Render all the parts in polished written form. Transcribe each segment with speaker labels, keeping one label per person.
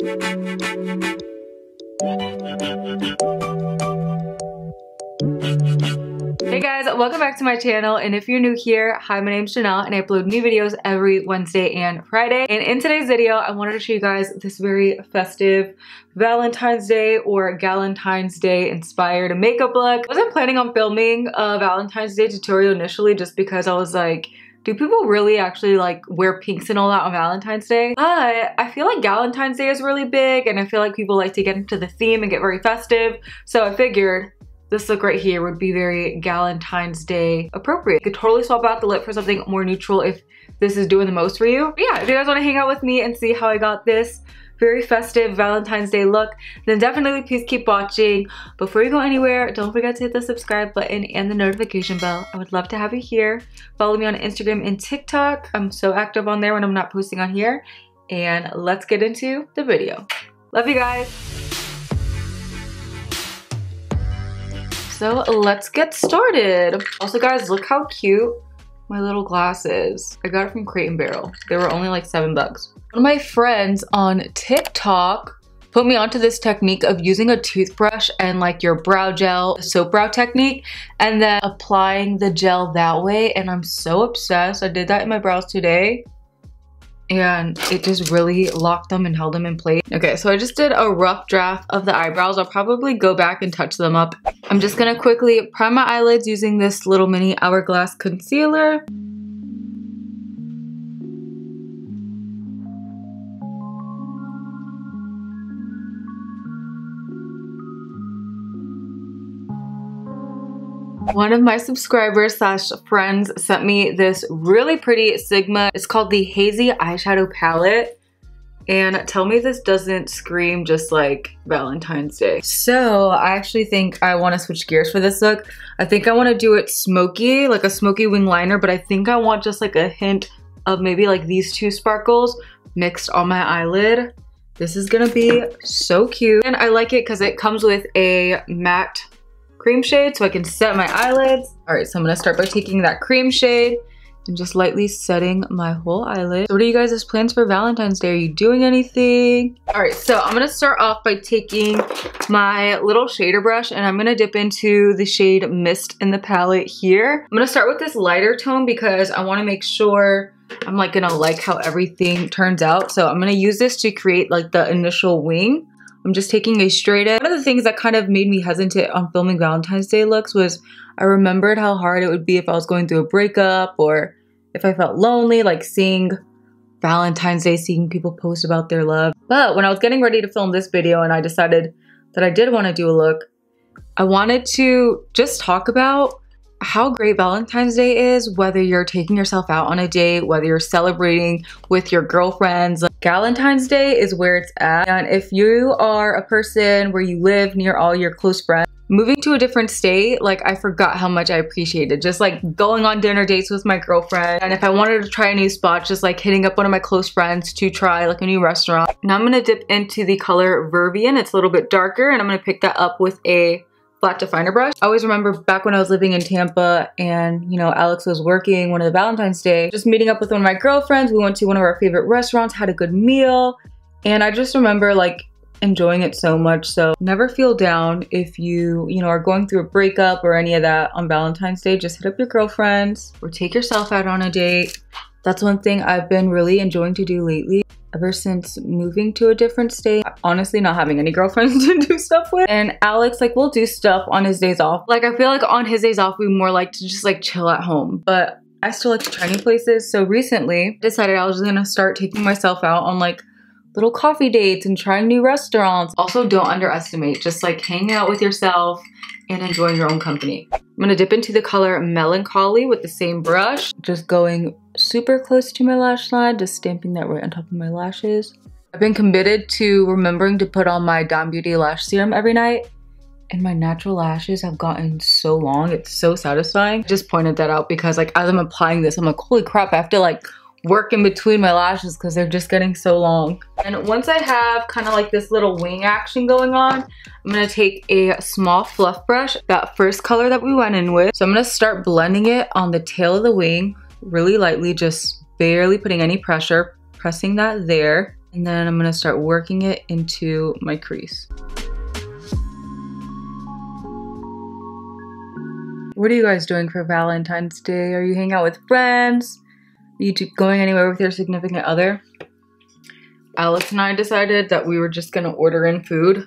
Speaker 1: Hey guys, welcome back to my channel, and if you're new here, hi, my name's Janelle and I upload new videos every Wednesday and Friday. And in today's video, I wanted to show you guys this very festive Valentine's Day or Galentine's Day inspired makeup look. I wasn't planning on filming a Valentine's Day tutorial initially just because I was like, do people really actually like wear pinks and all that on Valentine's Day? But I feel like Galentine's Day is really big and I feel like people like to get into the theme and get very festive. So I figured this look right here would be very Galentine's Day appropriate. You could totally swap out the lip for something more neutral if this is doing the most for you. But yeah, if you guys want to hang out with me and see how I got this very festive Valentine's Day look, then definitely please keep watching. Before you go anywhere, don't forget to hit the subscribe button and the notification bell. I would love to have you here. Follow me on Instagram and TikTok. I'm so active on there when I'm not posting on here. And let's get into the video. Love you guys. So let's get started. Also guys, look how cute my little glass is. I got it from Crate & Barrel. They were only like $7. One of my friends on TikTok put me onto this technique of using a toothbrush and like your brow gel, the soap brow technique, and then applying the gel that way. And I'm so obsessed. I did that in my brows today and it just really locked them and held them in place. Okay, so I just did a rough draft of the eyebrows. I'll probably go back and touch them up. I'm just gonna quickly prime my eyelids using this little mini Hourglass concealer. One of my subscribers slash friends sent me this really pretty Sigma. It's called the Hazy eyeshadow palette. And tell me this doesn't scream just like Valentine's Day. So I actually think I want to switch gears for this look. I think I want to do it smoky, like a smoky wing liner, but I think I want just like a hint of maybe like these two sparkles mixed on my eyelid. This is gonna be so cute. And I like it because it comes with a matte cream shade so I can set my eyelids. All right, so I'm gonna start by taking that cream shade and just lightly setting my whole eyelid. So what are you guys' plans for Valentine's Day? Are you doing anything? All right, so I'm gonna start off by taking my little shader brush and I'm gonna dip into the shade Mist in the palette here. I'm gonna start with this lighter tone because I wanna make sure I'm like gonna like how everything turns out. So I'm gonna use this to create like the initial wing. I'm just taking a straight edge. One of the things that kind of made me hesitant on filming Valentine's Day looks was I remembered how hard it would be if I was going through a breakup or if I felt lonely, like seeing Valentine's Day, seeing people post about their love. But when I was getting ready to film this video and I decided that I did want to do a look, I wanted to just talk about how great Valentine's Day is, whether you're taking yourself out on a date, whether you're celebrating with your girlfriends. Galentine's Day is where it's at. And if you are a person where you live near all your close friends, moving to a different state, like I forgot how much I appreciated just like going on dinner dates with my girlfriend. And if I wanted to try a new spot, just like hitting up one of my close friends to try like a new restaurant. Now I'm gonna dip into the color Vervian. It's a little bit darker and I'm gonna pick that up with a flat definer brush. I always remember back when I was living in Tampa and, you know, Alex was working one of the Valentine's Day, just meeting up with one of my girlfriends. We went to one of our favorite restaurants, had a good meal. And I just remember like enjoying it so much. So never feel down if you know, are going through a breakup or any of that on Valentine's Day. Just hit up your girlfriends or take yourself out on a date. That's one thing I've been really enjoying to do lately. Ever since moving to a different state, honestly not having any girlfriends to do stuff with. And Alex, like, will do stuff on his days off. Like, I feel like on his days off, we more like to just like chill at home. But I still like to try new places. So recently, I decided I was just gonna start taking myself out on like little coffee dates and trying new restaurants. Also, don't underestimate just like hanging out with yourself and enjoying your own company. I'm gonna dip into the color Melancholy with the same brush, just going super close to my lash line, just stamping that right on top of my lashes. I've been committed to remembering to put on my Dime Beauty lash serum every night, and my natural lashes have gotten so long. It's so satisfying. I just pointed that out because like as I'm applying this, I'm like, holy crap, I have to like work in between my lashes because they're just getting so long. And once I have kind of like this little wing action going on, I'm gonna take a small fluff brush, that first color that we went in with. So I'm gonna start blending it on the tail of the wing really lightly, just barely putting any pressure, pressing that there. And then I'm gonna start working it into my crease. What are you guys doing for Valentine's Day? Are you hanging out with friends? Are you going anywhere with your significant other? Alex and I decided that we were just gonna order in food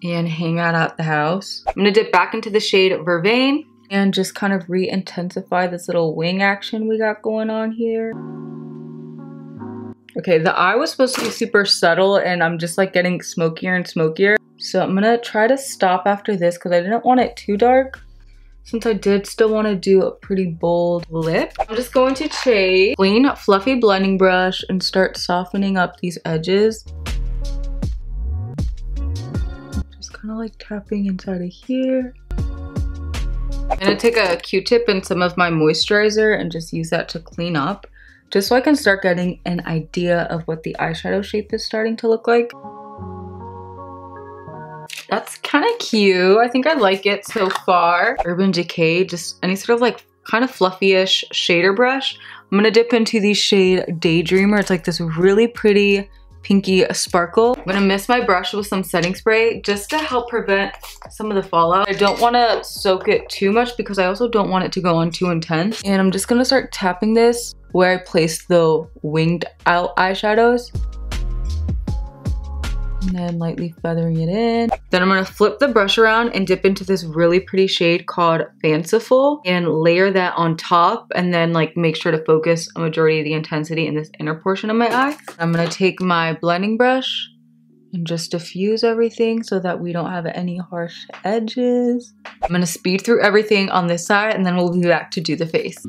Speaker 1: and hang out at the house. I'm gonna dip back into the shade Vervain and just kind of re-intensify this little wing action we got going on here. Okay, the eye was supposed to be super subtle and I'm just like getting smokier and smokier. So I'm gonna try to stop after this because I didn't want it too dark, since I did still want to do a pretty bold lip. I'm just going to take clean, fluffy blending brush and start softening up these edges. Just kind of like tapping inside of here. I'm gonna take a Q-tip and some of my moisturizer and just use that to clean up, just so I can start getting an idea of what the eyeshadow shape is starting to look like. That's kind of cute. I think I like it so far. Urban Decay, just any sort of like kind of fluffy-ish shader brush. I'm gonna dip into the shade Daydreamer. It's like this really pretty pinky sparkle. I'm gonna mist my brush with some setting spray just to help prevent some of the fallout. I don't want to soak it too much because I also don't want it to go on too intense. And I'm just gonna start tapping this where I place the winged out eyeshadows. And then lightly feathering it in. Then I'm gonna flip the brush around and dip into this really pretty shade called Fanciful and layer that on top, and then like make sure to focus a majority of the intensity in this inner portion of my eye. I'm gonna take my blending brush and just diffuse everything so that we don't have any harsh edges. I'm gonna speed through everything on this side and then we'll be back to do the face.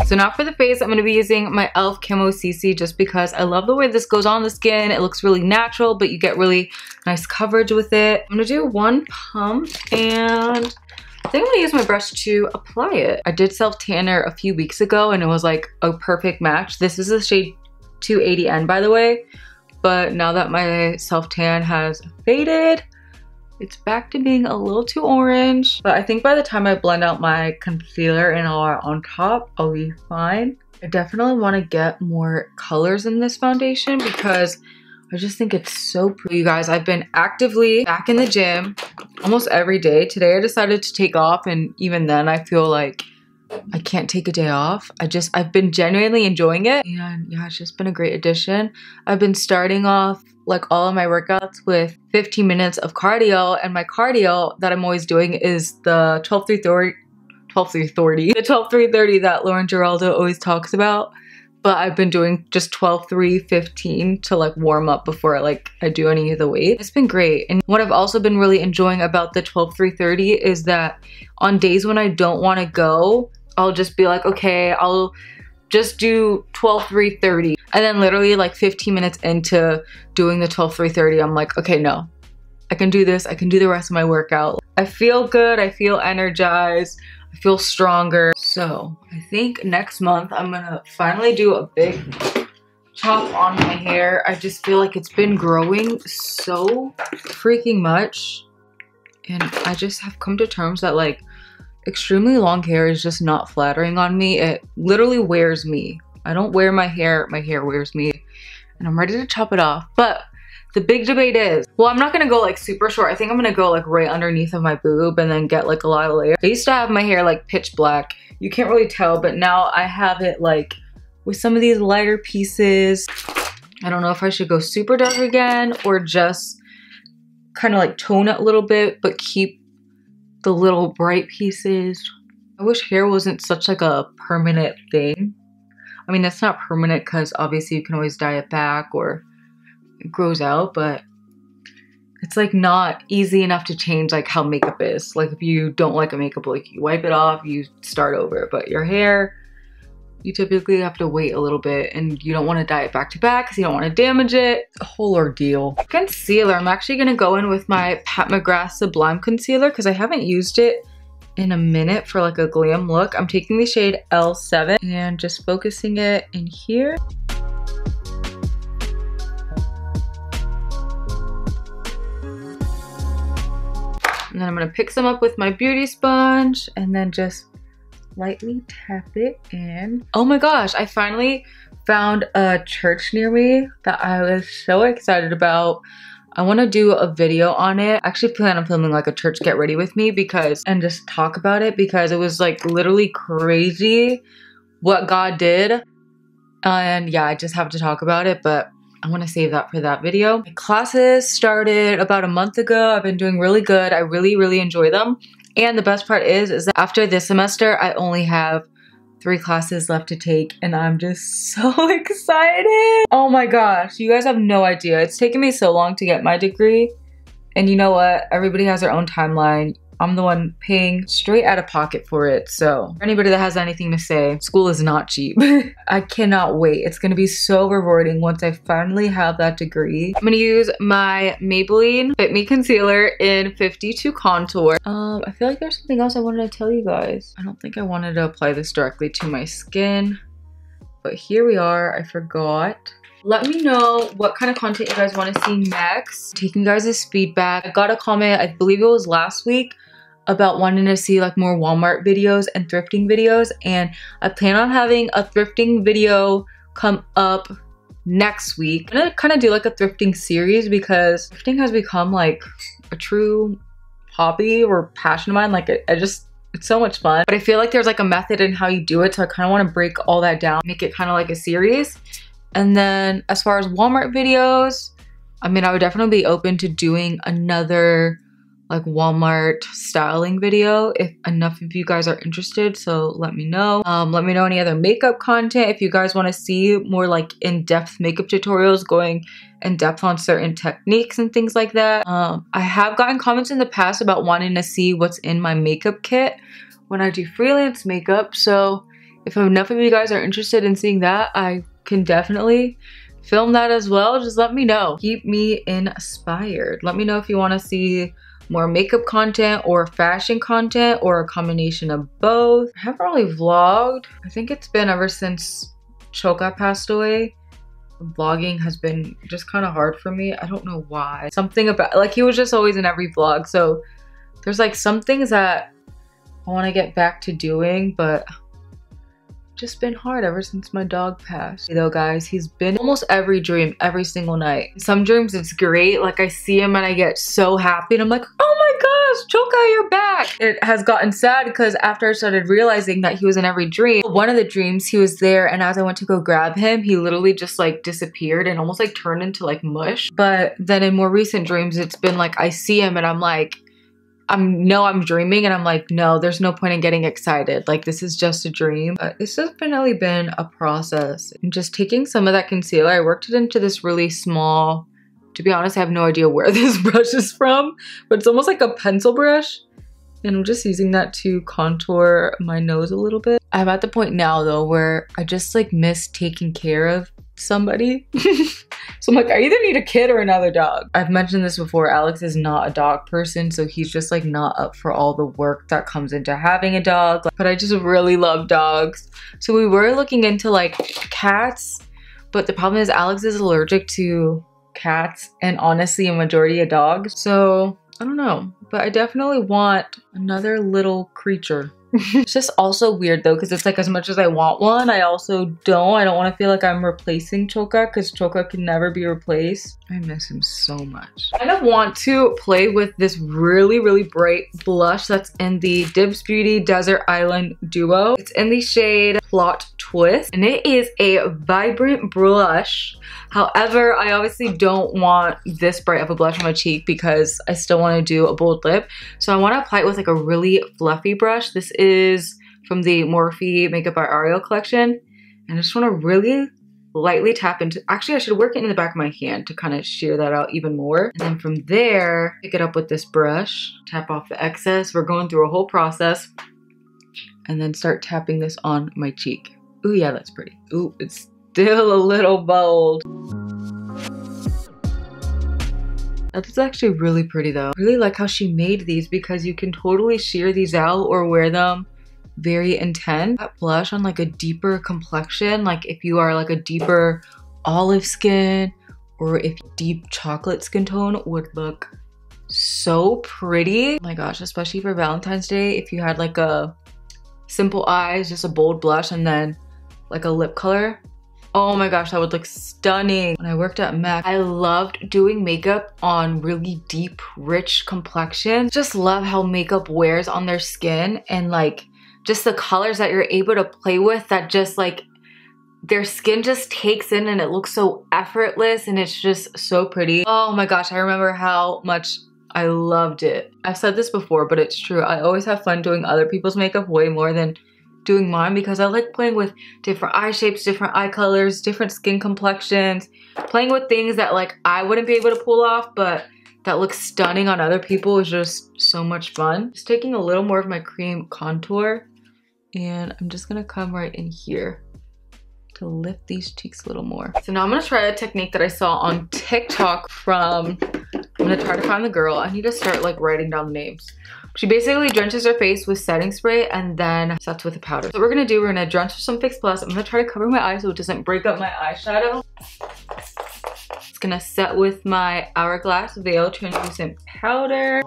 Speaker 1: So now for the face, I'm going to be using my e.l.f. Camo CC just because I love the way this goes on the skin. It looks really natural, but you get really nice coverage with it. I'm going to do one pump and I think I'm going to use my brush to apply it. I did self-tanner a few weeks ago and it was like a perfect match. This is the shade 280N, by the way, but now that my self-tan has faded, it's back to being a little too orange, but I think by the time I blend out my concealer and all on top, I'll be fine. I definitely want to get more colors in this foundation because I just think it's so pretty. You guys, I've been actively back in the gym almost every day. Today I decided to take off, and even then I feel like I can't take a day off. I've been genuinely enjoying it, and yeah, it's just been a great addition. I've been starting off like all of my workouts with 15 minutes of cardio, and my cardio that I'm always doing is the 12-3-30 that Lauren Giraldo always talks about, but I've been doing just 12-3-15 to like warm up before like I do any of the weight. It's been great. And what I've also been really enjoying about the 12-3-30 is that on days when I don't want to go, I'll just be like, okay, I'll just do 12-3-30. And then literally like 15 minutes into doing the 12-3-30, I'm like, okay, no, I can do this. I can do the rest of my workout. I feel good. I feel energized. I feel stronger. So I think next month I'm gonna finally do a big chop on my hair. I just feel like it's been growing so freaking much. And I just have come to terms that like extremely long hair is just not flattering on me. It literally wears me. I don't wear my hair wears me, and I'm ready to chop it off. But the big debate is, well, I'm not gonna go like super short. I think I'm gonna go like right underneath of my boob and then get like a lot of layers. I used to have my hair like pitch black. You can't really tell, but now I have it like with some of these lighter pieces. I don't know if I should go super dark again or just kind of like tone it a little bit, but keep the little bright pieces. I wish hair wasn't such like a permanent thing. I mean, it's not permanent because obviously you can always dye it back or it grows out, but it's like not easy enough to change like how makeup is. Like if you don't like a makeup, like you wipe it off, you start over. But your hair, you typically have to wait a little bit, and you don't want to dye it back to back because you don't want to damage it. A whole ordeal. Concealer, I'm actually going to go in with my Pat McGrath Sublime Concealer because I haven't used it in a minute for like a glam look. I'm taking the shade L7 and just focusing it in here. And then I'm gonna pick some up with my beauty sponge and then just lightly tap it in. Oh my gosh, I finally found a church near me that I was so excited about. I want to do a video on it. I actually plan on filming like a church get ready with me and just talk about it because it was like literally crazy what God did. And yeah, I just have to talk about it, but I want to save that for that video. My classes started about a month ago. I've been doing really good. I really enjoy them. And the best part is that after this semester, I only have 3 classes left to take and I'm just so excited. Oh my gosh, you guys have no idea. It's taken me so long to get my degree. And you know what? Everybody has their own timeline. I'm the one paying straight out of pocket for it. So for anybody that has anything to say, school is not cheap. I cannot wait. It's gonna be so rewarding once I finally have that degree. I'm gonna use my Maybelline Fit Me Concealer in 52 Contour. I feel like there's something else I wanted to tell you guys. I don't think I wanted to apply this directly to my skin, but here we are. I forgot. Let me know what kind of content you guys want to see next. Taking guys' feedback. I got a comment, I believe it was last week, about wanting to see like more Walmart videos and thrifting videos, and I plan on having a thrifting video come up next week. I'm gonna kind of do like a thrifting series because thrifting has become like a true hobby or passion of mine. Like it's so much fun, but I feel like there's like a method in how you do it, so I kind of want to break all that down, make it kind of like a series. And then as far as Walmart videos, I mean, I would definitely be open to doing another like Walmart styling video if enough of you guys are interested, so let me know. Let me know any other makeup content if you guys want to see more like in-depth makeup tutorials going in depth on certain techniques and things like that. I have gotten comments in the past about wanting to see what's in my makeup kit when I do freelance makeup, so if enough of you guys are interested in seeing that, I can definitely film that as well. Just let me know. Keep me inspired. Let me know if you want to see more makeup content or fashion content or a combination of both. I haven't really vlogged. I think it's been ever since Choka passed away. Vlogging has been just kind of hard for me. I don't know why. Something about, like, he was just always in every vlog. So there's like some things that I want to get back to doing, but just been hard ever since my dog passed. Though guys, he's been almost every dream, every single night. Some dreams it's great, like I see him and I get so happy and I'm like, oh my gosh, Choka, you're back. It has gotten sad because after I started realizing that he was in every dream, one of the dreams he was there, and as I went to go grab him, he literally just like disappeared and almost like turned into like mush. But then in more recent dreams, it's been like I see him and I'm like, I'm dreaming, and I'm like, no, there's no point in getting excited. Like, this is just a dream. But it's definitely been a process. I'm just taking some of that concealer. I worked it into this really small, to be honest, I have no idea where this brush is from, but it's almost like a pencil brush. And I'm just using that to contour my nose a little bit. I'm at the point now though where I just like miss taking care of somebody. So I'm like, I either need a kid or another dog. I've mentioned this before, Alex is not a dog person, so he's just like not up for all the work that comes into having a dog. But I just really love dogs. So we were looking into like cats, but the problem is Alex is allergic to cats and honestly a majority of dogs. So I don't know, but I definitely want another little creature. It's just also weird though, because it's like as much as I want one, I also don't. I don't want to feel like I'm replacing Choka because Choka can never be replaced. I miss him so much. I kind of want to play with this really bright blush that's in the Dibs Beauty Desert Island Duo. It's in the shade Plot Twist, and it is a vibrant blush. However, I obviously don't want this bright of a blush on my cheek because I still want to do a bold lip. So I want to apply it with like a really fluffy brush. This is from the Morphe Makeup by Ariel collection. And I just want to really lightly tap into, actually I should work it in the back of my hand to kind of sheer that out even more. And then from there, pick it up with this brush, tap off the excess. We're going through a whole process. And then start tapping this on my cheek. Ooh, yeah, that's pretty. Ooh, it's still a little bold. That's actually really pretty though. I really like how she made these because you can totally sheer these out or wear them very intense. That blush on like a deeper complexion, like if you are like a deeper olive skin or if deep chocolate skin tone, would look so pretty. Oh my gosh, especially for Valentine's Day, if you had like a simple eyes, just a bold blush, and then like a lip color. Oh my gosh, that would look stunning. When I worked at MAC, I loved doing makeup on really deep, rich complexions. Just love how makeup wears on their skin, and like just the colors that you're able to play with that just like their skin just takes in, and it looks so effortless, and it's just so pretty. Oh my gosh, I remember how much I loved it. I've said this before, but it's true. I always have fun doing other people's makeup way more than doing mine, because I like playing with different eye shapes, different eye colors, different skin complexions, playing with things that like I wouldn't be able to pull off, but that looks stunning on other people is just so much fun. Just taking a little more of my cream contour, and I'm just gonna come right in here to lift these cheeks a little more. So now I'm gonna try a technique that I saw on TikTok from, I'm gonna try to find the girl. I need to start like writing down the names. She basically drenches her face with setting spray and then sets with a powder. So what we're gonna do, we're gonna drench with some Fix Plus. I'm gonna try to cover my eyes so it doesn't break up my eyeshadow. It's gonna set with my Hourglass Veil Translucent Powder.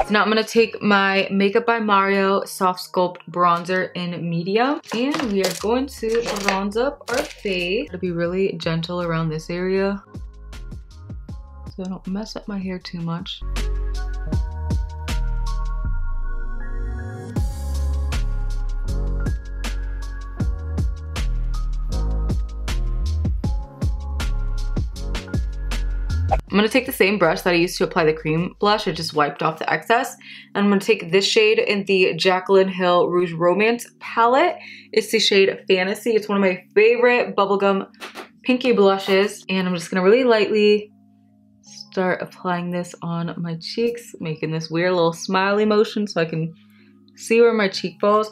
Speaker 1: So now I'm gonna take my Makeup by Mario Soft Sculpt Bronzer in medium, and we are going to bronze up our face. To be really gentle around this area so I don't mess up my hair too much. I'm gonna take the same brush that I used to apply the cream blush. I just wiped off the excess. And I'm gonna take this shade in the Jaclyn Hill Rouge Romance palette. It's the shade Fantasy. It's one of my favorite bubblegum pinky blushes. And I'm just gonna really lightly start applying this on my cheeks, making this weird little smiley motion so I can see where my cheek falls.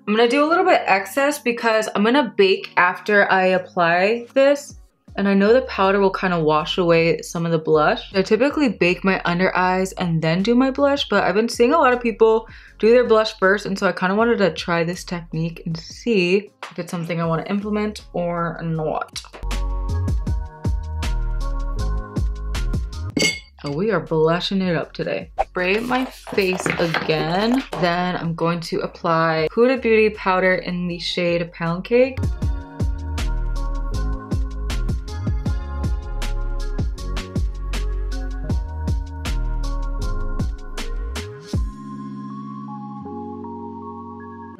Speaker 1: I'm gonna do a little bit excess because I'm gonna bake after I apply this. And I know the powder will kind of wash away some of the blush. I typically bake my under eyes and then do my blush, but I've been seeing a lot of people do their blush first, and so I kind of wanted to try this technique and see if it's something I want to implement or not. Oh, we are blushing it up today. Spray my face again. Then I'm going to apply Huda Beauty powder in the shade Pound Cake.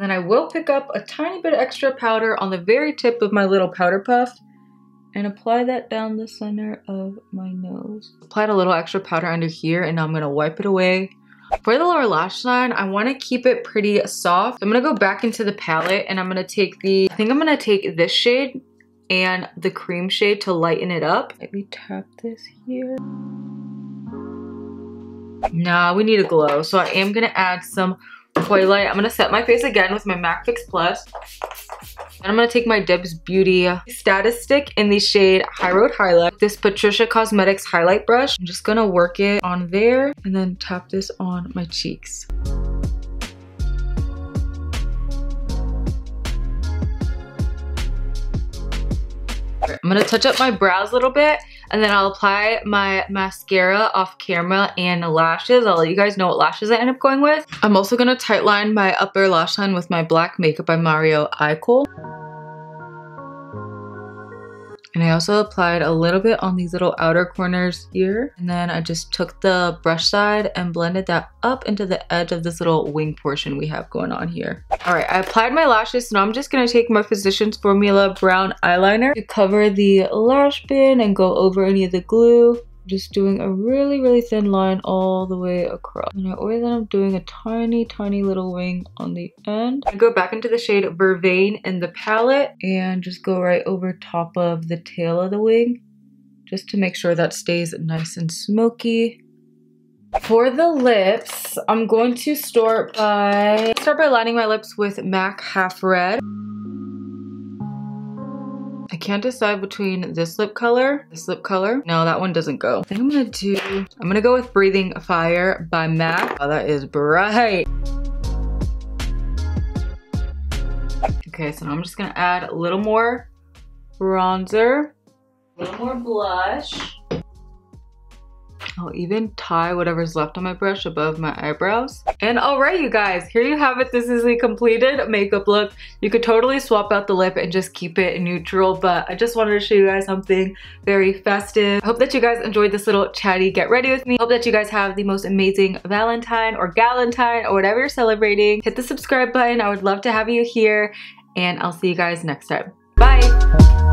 Speaker 1: Then I will pick up a tiny bit of extra powder on the very tip of my little powder puff and apply that down the center of my nose. Applied a little extra powder under here, and now I'm gonna wipe it away. For the lower lash line, I wanna keep it pretty soft. I'm gonna go back into the palette, and I'm gonna take I think I'm gonna take this shade and the cream shade to lighten it up. Maybe tap this here. Nah, we need a glow. So I am gonna add some Twilight. I'm gonna set my face again with my MAC Fix Plus. And I'm gonna take my Dibs Beauty Status Stick in the shade High Road Highlight. This Patricia Cosmetics highlight brush. I'm just gonna work it on there and then tap this on my cheeks. I'm gonna touch up my brows a little bit, and then I'll apply my mascara off camera and lashes. I'll let you guys know what lashes I end up going with. I'm also gonna tightline my upper lash line with my black Makeup by Mario Eye Kohl. And I also applied a little bit on these little outer corners here. And then I just took the brush side and blended that up into the edge of this little wing portion we have going on here. All right, I applied my lashes, so now I'm just gonna take my Physicians Formula brown eyeliner to cover the lash bin and go over any of the glue. Just doing a really, really thin line all the way across. And I always end up doing a tiny, tiny little wing on the end. I go back into the shade Vervain in the palette and just go right over top of the tail of the wing, just to make sure that stays nice and smoky. For the lips, I'm going to start by lining my lips with MAC Half Red. I can't decide between this lip color. No, that one doesn't go. I think I'm gonna go with Breathing Fire by MAC. Oh, that is bright. Okay, so now I'm just gonna add a little more bronzer, a little more blush. I'll even tie whatever's left on my brush above my eyebrows. And alright, you guys, here you have it. This is the completed makeup look. You could totally swap out the lip and just keep it neutral, but I just wanted to show you guys something very festive. I hope that you guys enjoyed this little chatty get ready with me. Hope that you guys have the most amazing Valentine or Galentine or whatever you're celebrating. Hit the subscribe button. I would love to have you here, and I'll see you guys next time. Bye!